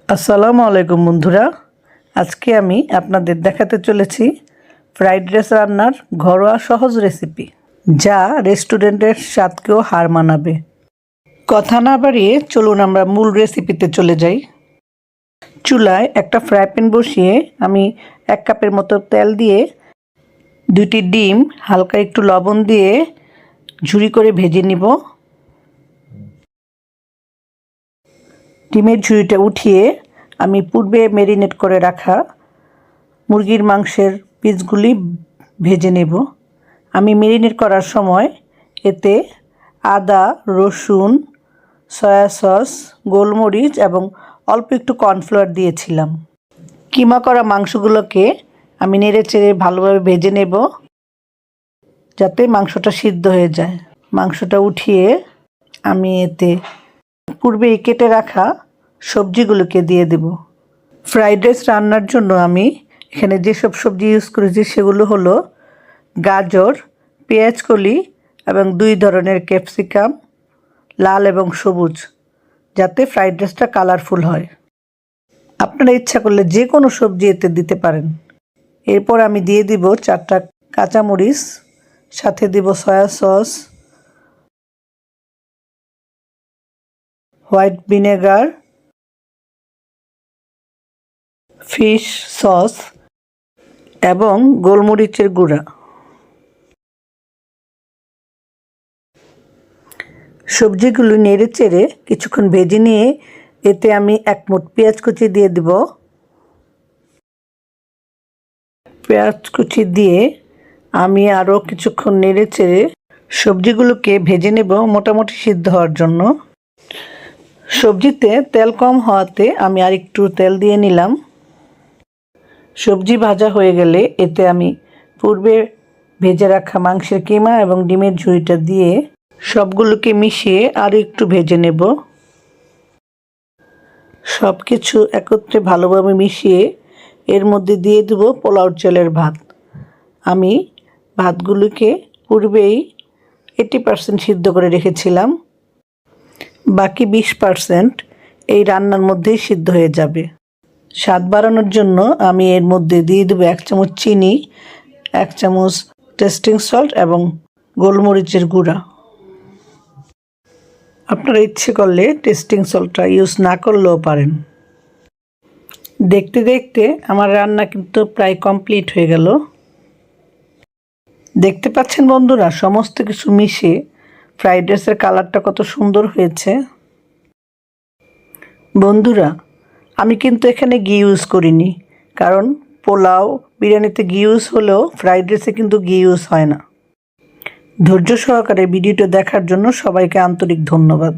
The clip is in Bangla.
আসসালামু আলাইকুম বন্ধুরা, আজকে আমি আপনাদের দেখাতে চলেছি ফ্রাইড রাইস রান্নার ঘরোয়া সহজ রেসিপি, যা রেস্টুরেন্টের স্বাদকেও হার মানাবে। কথা না বাড়িয়ে চলুন আমরা মূল রেসিপিতে চলে যাই। চুলায় একটা ফ্রাই প্যান বসিয়ে আমি 1 কাপের মতো তেল দিয়ে 2টি ডিম হালকা একটু লবণ দিয়ে ঝুরি করে ভেজে নিব। ডিমের ঝুড়িটা উঠিয়ে আমি পূর্বে ম্যারিনেট করে রাখা মুরগির মাংসের পিসগুলি ভেজে নেব। আমি ম্যারিনেট করার সময় এতে আদা, রসুন, সয়া সস, গোলমরিচ এবং অল্প একটু কর্নফ্লাওয়ার দিয়েছিলাম। কিমা করা মাংসগুলোকে আমি নেড়েচেড়ে ভালোভাবে ভেজে নেব যাতে মাংসটা সিদ্ধ হয়ে যায়। মাংসটা উঠিয়ে আমি এতে পূর্বে কেটে রাখা সবজিগুলোকে দিয়ে দেব। ফ্রাইড রাইস রান্নার জন্য আমি এখানে যেসব সবজি ইউজ করেছি সেগুলো হলো গাজর, পেঁয়াজকলি এবং 2 ধরনের ক্যাপসিকাম, লাল এবং সবুজ, যাতে ফ্রাইড রাইসটা কালারফুল হয়। আপনারা ইচ্ছা করলে যে কোনো সবজি এতে দিতে পারেন। এরপর আমি দিয়ে দিব 4টা কাঁচামরিচ, সাথে দিব soya sauce, white vinegar, fish sauce এবং গোলমরিচের গুঁড়া। সবজিগুলো নেড়ে চেড়ে কিছুক্ষণ ভেজে নিয়ে এতে আমি 1 মুঠ পেঁয়াজ কুচি দিয়ে দিব। পেঁয়াজ কুচি দিয়ে আমি আরও কিছুক্ষণ নেড়ে চেড়ে সবজিগুলোকে ভেজে নেব মোটামুটি সিদ্ধ হওয়ার জন্য। সবজিতে তেল কম হওয়াতে আমি আর একটু তেল দিয়ে নিলাম। সবজি ভাজা হয়ে গেলে এতে আমি পূর্বে ভেজে রাখা মাংসের কিমা এবং ডিমের ঝুড়িটা দিয়ে সবগুলোকে মিশিয়ে আরও একটু ভেজে নেব। সব কিছু একত্রে ভালোভাবে মিশিয়ে এর মধ্যে দিয়ে দেব পোলাও চালের ভাত। আমি ভাতগুলোকে পূর্বেই 80% সিদ্ধ করে রেখেছিলাম, বাকি 20% এই রান্নার মধ্যেই সিদ্ধ হয়ে যাবে। স্বাদ বাড়ানোর জন্য আমি এর মধ্যে দিয়ে দেবো 1 চামচ চিনি, 1 চামচ টেস্টিং সল্ট এবং গোলমরিচের গুঁড়া। আপনারা ইচ্ছে করলে টেস্টিং সল্টটা ইউজ না করলেও পারেন। দেখতে দেখতে আমার রান্না কিন্তু প্রায় কমপ্লিট হয়ে গেল। দেখতে পাচ্ছেন বন্ধুরা, সমস্ত কিছু মিশে ফ্রাইড রাইসের কালারটা কত সুন্দর হয়েছে। বন্ধুরা, আমি কিন্তু এখানে ঘি ইউজ করিনি, কারণ পোলাও বিরিয়ানিতে ঘি ইউজ হলেও ফ্রাইড রাইসে কিন্তু ঘি ইউজ হয় না। ধৈর্য সহকারে ভিডিওটা দেখার জন্য সবাইকে আন্তরিক ধন্যবাদ।